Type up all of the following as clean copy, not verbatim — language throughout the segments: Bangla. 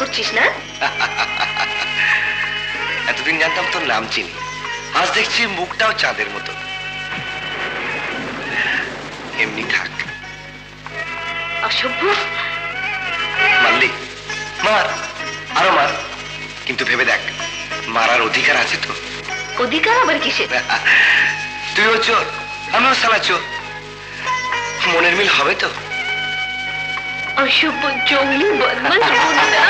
করছিস না? এতদিন জানতাম তোর নাম চিনি, আজ দেখছি মুখটাও চাঁদের মতো। এমনি থাক। অসভ্য। মারলি মার, আরো মার, কিন্তু ভেবে দেখ মারার অধিকার আছে তো। অধিকার আবার কিসের? তুইও চোর, আমিও সালা চোর, মনের মিল হবে তো? অসভ্য জঙ্গলি বদমাশ গুন্ডা।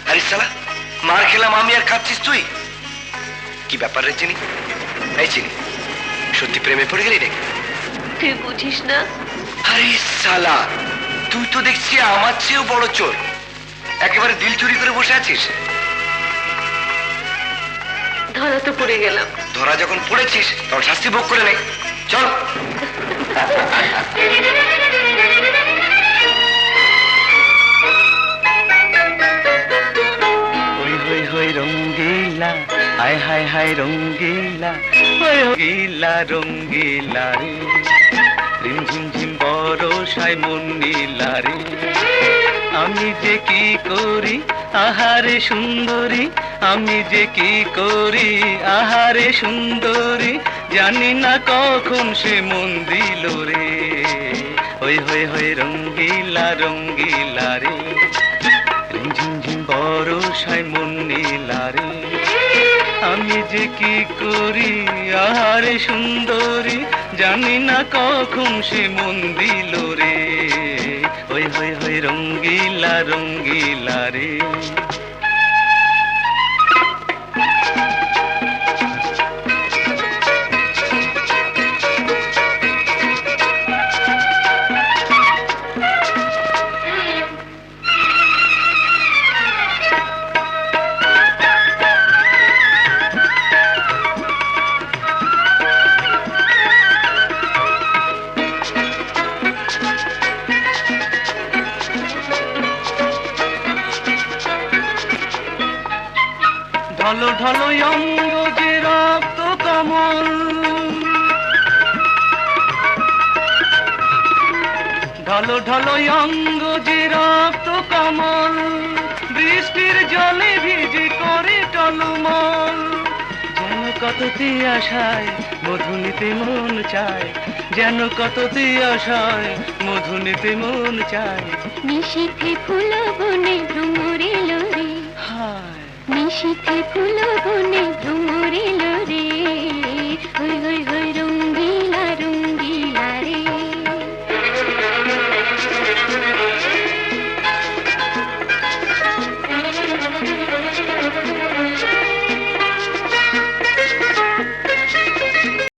আরে সালা, মার খেলাম আমি আর খাচ্ছিস তুই? কি ব্যাপার রে চিনি? এই চিনি, সত্যি প্রেমে পড়ে গেলি নাকি? তুই বুঝিস না? আরে সালা, তুই তো দেখছি আমার চেয়েও বড় চোর, একেবারে দিল চুরি করে বসে আছিস। ধরা তো পড়ে গেলাম। ধরা যখন পড়েছিস তখন শাস্তি ভোগ করে নে, চল। হই হই হই রঙ্গিলা, হায় হায় হায় রঙ্গিলা, হই রঙ্গিলা রঙ্গিলা রে, রিম ঝিম ঝিম বরষায় মন নীলা রে। আমি যে কি করি আহারে সুন্দরী, আমি যে কি করি আহারে সুন্দরী, জানি না কখন সে মন দিল রে। হই হই হই রঙ্গিলা রঙ্গিলা রে, ঝিম ঝিম বরষায় মন নীলা রে। আমি যে কি করি আহারে সুন্দরী, জানি না কখন সে মন দিল রে। হই হই হই রঙ্গিলা রঙ্গিলা রে। ঢলো ঢলো অঙ্গ যে রক্ত কমল, ঢলো ঢলো অঙ্গ যে রক্ত কমল, বৃষ্টির জলে ভিজে করে টলমল। যেন কত তিয়াশায় মধু নিতে মন চায়, যেন কত তিয়াশায় মধু নিতে মন চায়। নিশীথে ফুল বনে ভ্রমরে লরে, হায় নিশীথে ফুল